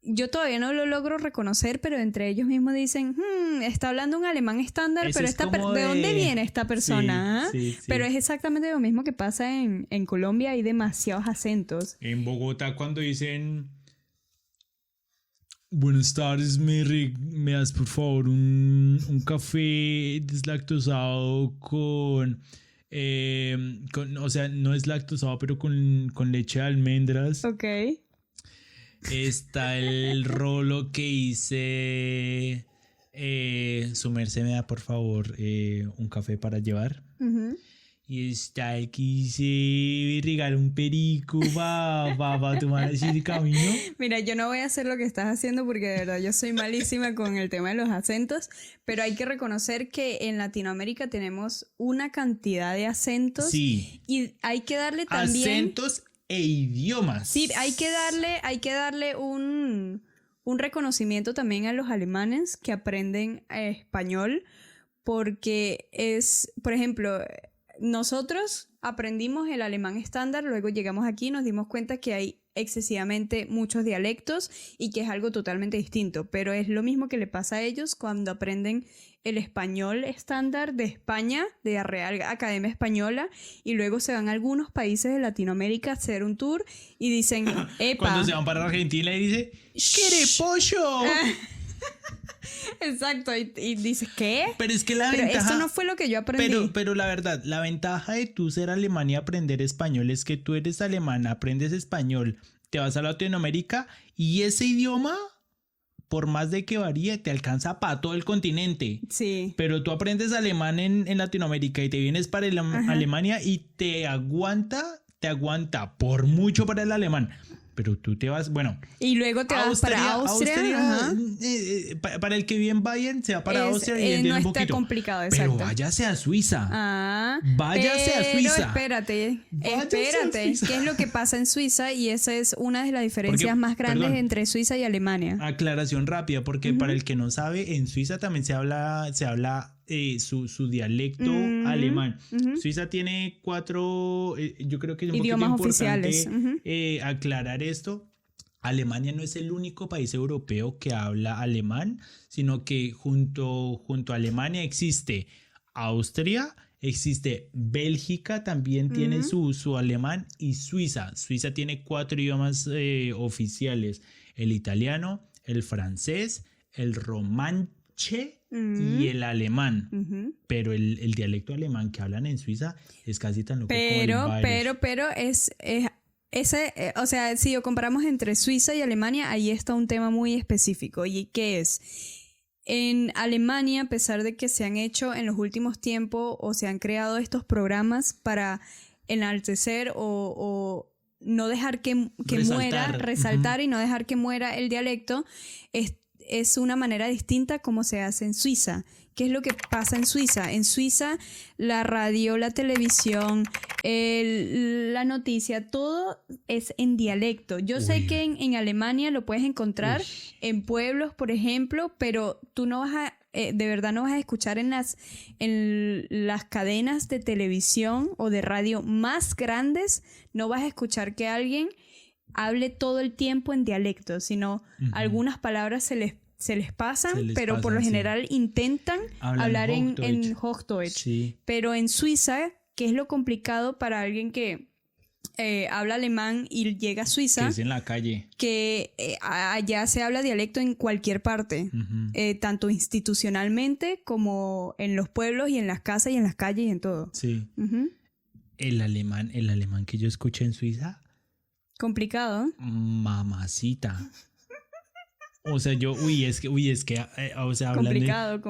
yo todavía no lo logro reconocer, pero entre ellos mismos dicen, está hablando un alemán estándar, Eso pero es como ¿de dónde viene esta persona? Sí, sí. Pero es exactamente lo mismo que pasa en Colombia, hay demasiados acentos. En Bogotá cuando dicen buenas tardes, me das por favor un café deslactosado o sea, no es lactosado, pero con leche de almendras. Ok. Está el rolo que hice. Su merced me da por favor un café para llevar. Ujú. Y está el que hice regalar un perico para tomar así de camino. Mira, yo no voy a hacer lo que estás haciendo porque de verdad yo soy malísima con el tema de los acentos, pero hay que reconocer que en Latinoamérica tenemos una cantidad de acentos. Sí. Y hay que darle también... Acentos e idiomas. Sí, hay que darle un reconocimiento también a los alemanes que aprenden español, porque es, por ejemplo, nosotros aprendimos el alemán estándar, luego llegamos aquí y nos dimos cuenta que hay excesivamente muchos dialectos y que es algo totalmente distinto, pero es lo mismo que le pasa a ellos cuando aprenden el español estándar de España, de la Real Academia Española, y luego se van a algunos países de Latinoamérica a hacer un tour y dicen, epa. Cuando se van para Argentina y dice, ¡quiere pollo! Exacto, y dices, ¿qué? Pero es que la Pero ventaja... eso no fue lo que yo aprendí. Pero la verdad, la ventaja de tú ser alemán y aprender español es que tú eres alemán, aprendes español, te vas a Latinoamérica y ese idioma, por más de que varíe, te alcanza para todo el continente. Sí. Pero tú aprendes alemán en Latinoamérica y te vienes para Alemania y te aguanta por mucho para el alemán. Pero tú te vas, bueno. Y luego te vas para Austria. Ajá. Para el que vive en Bayern, se va para Austria y entiende no un está poquito. complicado, exacto. Pero váyase a Suiza. Váyase a Pero Suiza. espérate, Váyase a Suiza. ¿qué es lo que pasa en Suiza? Y esa es una de las diferencias más grandes entre Suiza y Alemania. Aclaración rápida, porque para el que no sabe, en Suiza también se habla su dialecto alemán. Suiza tiene 4, yo creo que es un idiomas poquito importante oficiales. aclarar esto. Alemania no es el único país europeo que habla alemán, sino que junto a Alemania existe Austria, existe Bélgica, también tiene su alemán, y Suiza. Suiza tiene 4 idiomas oficiales: el italiano, el francés, el romanche y el alemán. Pero el dialecto alemán que hablan en Suiza es casi tan loco como el baile. Pero es o sea, si lo comparamos entre Suiza y Alemania, ahí está un tema muy específico. ¿Y qué es? En Alemania, a pesar de que se han hecho en los últimos tiempos o se han creado estos programas para enaltecer o no dejar que muera, resaltar y no dejar que muera el dialecto, es una manera distinta como se hace en Suiza. ¿Qué es lo que pasa en Suiza? En Suiza, la radio, la televisión, la noticia, todo es en dialecto. Yo sé que en Alemania lo puedes encontrar en pueblos, por ejemplo, pero tú no vas a, de verdad no vas a escuchar en las cadenas de televisión o de radio más grandes, no vas a escuchar que alguien hable todo el tiempo en dialecto, sino algunas palabras se les pasan, pero por lo general intentan hablar en Hochdeutsch. Sí. Pero en Suiza, que es lo complicado para alguien que habla alemán y llega a Suiza, Que es en la calle. que allá se habla dialecto en cualquier parte, tanto institucionalmente como en los pueblos y en las casas y en las calles y en todo. Sí. Ujú. El alemán que yo escuché en Suiza, Complicado. mamacita. O sea, es que, o sea, hablando Complicado.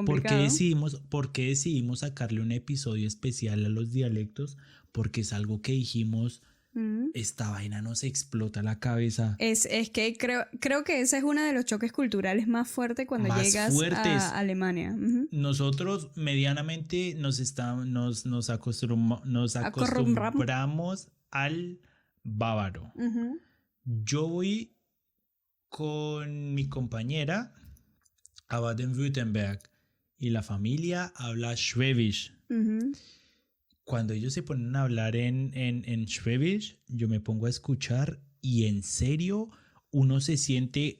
¿por qué decidimos sacarle un episodio especial a los dialectos? Porque es algo que dijimos, esta vaina nos explota la cabeza. Es que creo que ese es uno de los choques culturales más fuertes cuando Más llegas fuertes. a Alemania. Ujú. Nosotros medianamente nos acostumbramos al bávaro. Ujú. Yo voy con mi compañera a Baden-Württemberg y la familia habla Schwäbisch. Ujú. Cuando ellos se ponen a hablar en Schwäbisch, yo me pongo a escuchar y en serio uno se siente...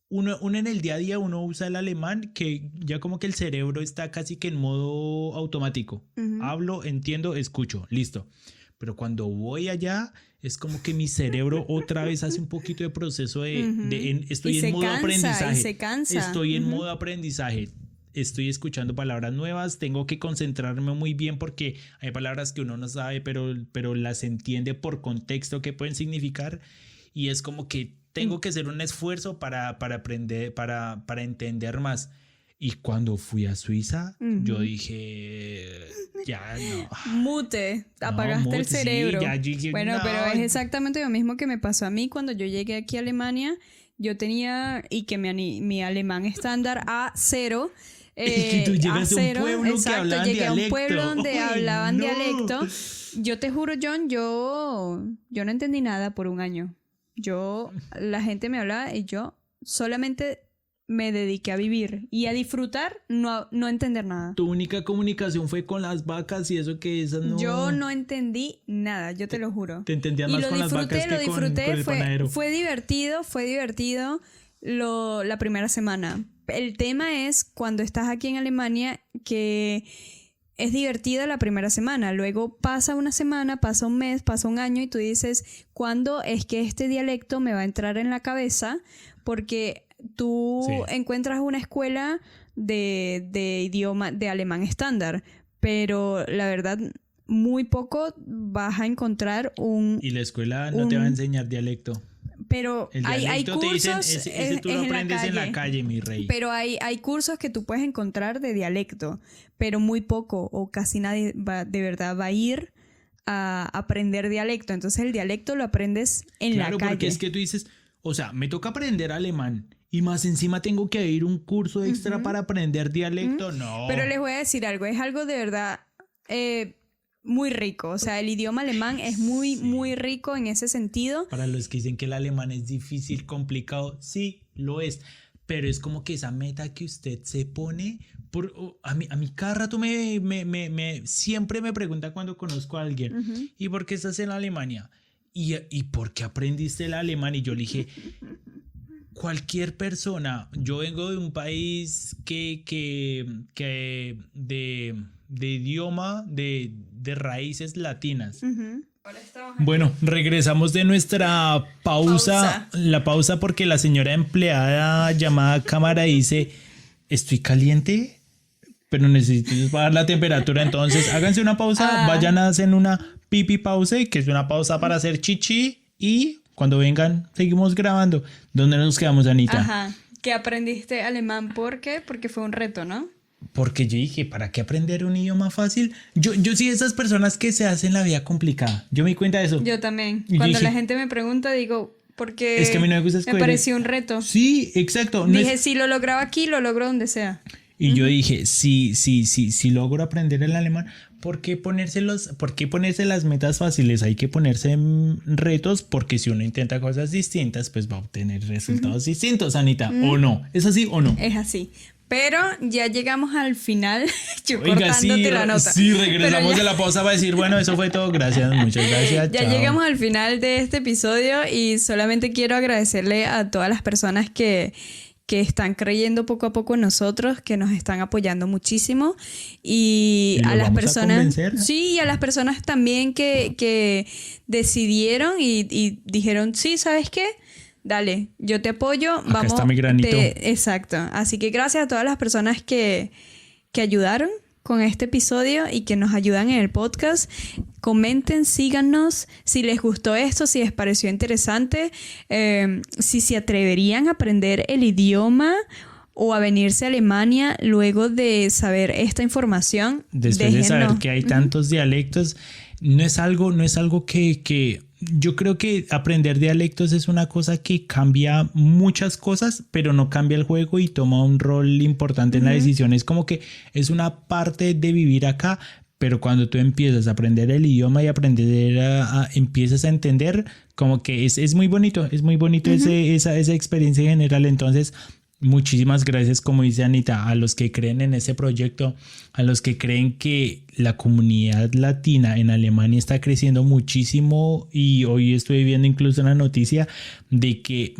Uno en el día a día uno usa el alemán que ya como que el cerebro está casi que en modo automático. Ujú. Hablo, entiendo, escucho, listo. Pero cuando voy allá es como que mi cerebro otra vez hace un poquito de proceso estoy en modo aprendizaje. Y se cansa. Estoy en Ujú. modo aprendizaje. Estoy escuchando palabras nuevas, tengo que concentrarme muy bien porque hay palabras que uno no sabe, pero las entiende por contexto que pueden significar y es como que tengo que hacer un esfuerzo para aprender, para entender más. Y cuando fui a Suiza, yo dije, ya no. Mute, apagaste mute, el sí, cerebro. ya dije, Bueno, no. pero es exactamente lo mismo que me pasó a mí cuando yo llegué aquí a Alemania. Yo tenía, y que mi alemán estándar A0. Y que tú llegas a un A0, pueblo que exacto, hablaban llegué a un dialecto. pueblo donde Uy, hablaban no. dialecto. Yo te juro, John, yo no entendí nada por un año. La gente me hablaba y yo solamente me dediqué a vivir y a disfrutar, no entender nada. Tu única comunicación fue con las vacas y eso que esas no... Yo no entendí nada, yo te lo juro. Te entendías Y más lo con las vacas disfruté, que con el panadero. fue divertido la primera semana. El tema es cuando estás aquí en Alemania que es divertida la primera semana, luego pasa una semana, pasa un mes, pasa un año y tú dices, ¿cuándo es que este dialecto me va a entrar en la cabeza? Porque tú encuentras una escuela de idioma de alemán estándar, pero la verdad muy poco vas a encontrar Y la escuela no te va a enseñar dialecto. Pero El hay dialecto te dicen, cursos ese tú lo aprendes en la calle, mi rey. pero hay cursos que tú puedes encontrar de dialecto, pero muy poco o casi nadie de verdad va a ir a aprender dialecto. Entonces el dialecto lo aprendes en la calle. Claro, porque es que tú dices, o sea, me toca aprender alemán y más encima tengo que ir un curso extra para aprender dialecto. No. Pero les voy a decir algo, es algo de verdad muy rico. O sea, el idioma alemán es muy rico en ese sentido. Para los que dicen que el alemán es difícil, complicado, sí, lo es. Pero es como que esa meta que usted se pone... A mí cada rato siempre me pregunta cuando conozco a alguien, ¿y por qué estás en Alemania? ¿Y por qué aprendiste el alemán? Y yo le dije, cualquier persona, yo vengo de un país que de idioma, de raíces latinas. Bueno, regresamos de nuestra pausa. La pausa porque la señora empleada llamada cámara dice, estoy caliente, pero necesito bajar la temperatura. Entonces háganse una pausa, vayan a hacer una pipi pause, que es una pausa para hacer chichi y cuando vengan seguimos grabando. ¿Dónde nos quedamos, Anita? Ajá. ¿Que aprendiste alemán? ¿Por qué? Porque fue un reto, ¿no? Porque yo dije, ¿para qué aprender un idioma fácil? Yo soy de esas personas que se hacen la vida complicada. Yo me di cuenta de eso. Yo también. Y Cuando dije, la gente me pregunta, digo, porque es que a mí no me gusta me escoger. pareció un reto. Sí, exacto. No Dije, es- si lo lograba aquí, lo logro donde sea. Y yo dije, si logro aprender el alemán, por qué ponerse las metas fáciles? Hay que ponerse retos, porque si uno intenta cosas distintas, pues va a obtener resultados distintos, Anita. ¿O no? ¿Es así o no? Es así. Pero ya llegamos al final. Yo Oiga, sí, cortándote la nota. sí, regresamos Pero de la pausa para decir, bueno, eso fue todo. Gracias, muchas gracias. ya chao. llegamos al final de este episodio y solamente quiero agradecerle a todas las personas que están creyendo poco a poco en nosotros, que nos están apoyando muchísimo y ¿Y a los las vamos a personas, convencer? sí, y a las personas también que decidieron y dijeron, sí, ¿sabes qué? Dale, yo te apoyo, Acá está mi granito. Exacto. Así que gracias a todas las personas que ayudaron con este episodio y que nos ayudan en el podcast. Comenten, síganos si les gustó esto, si les pareció interesante, si se atreverían a aprender el idioma o a venirse a Alemania luego de saber esta información. Después de saber Déjennos. que hay tantos dialectos, no es algo que yo creo que aprender dialectos es una cosa que cambia muchas cosas, pero no cambia el juego y toma un rol importante en la decisión. Es como que es una parte de vivir acá, pero cuando tú empiezas a aprender el idioma y empiezas a entender, como que es muy bonito, esa experiencia en general. Entonces, muchísimas gracias, como dice Anita, a los que creen en ese proyecto, a los que creen que la comunidad latina en Alemania está creciendo muchísimo, y hoy estoy viendo incluso una noticia de que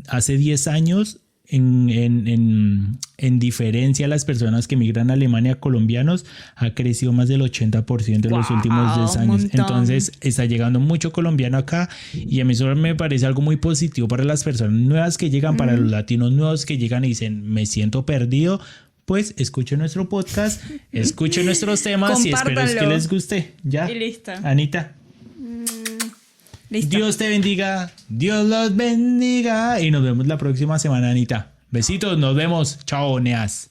hace 10 años en diferencia a las personas que migran a Alemania, colombianos, ha crecido más del 80% en los últimos 10 un años. montón. Entonces está llegando mucho colombiano acá, y a mí eso me parece algo muy positivo para las personas nuevas que llegan, para los latinos nuevos que llegan y dicen, me siento perdido. Pues escuchen nuestro podcast, escuchen nuestros temas y espero que Compártanlo. les guste. Ya, Y listo. Anita. Listo. Dios te bendiga, Dios los bendiga, y nos vemos la próxima semana, Anita. Besitos, nos vemos. Chao, Neas.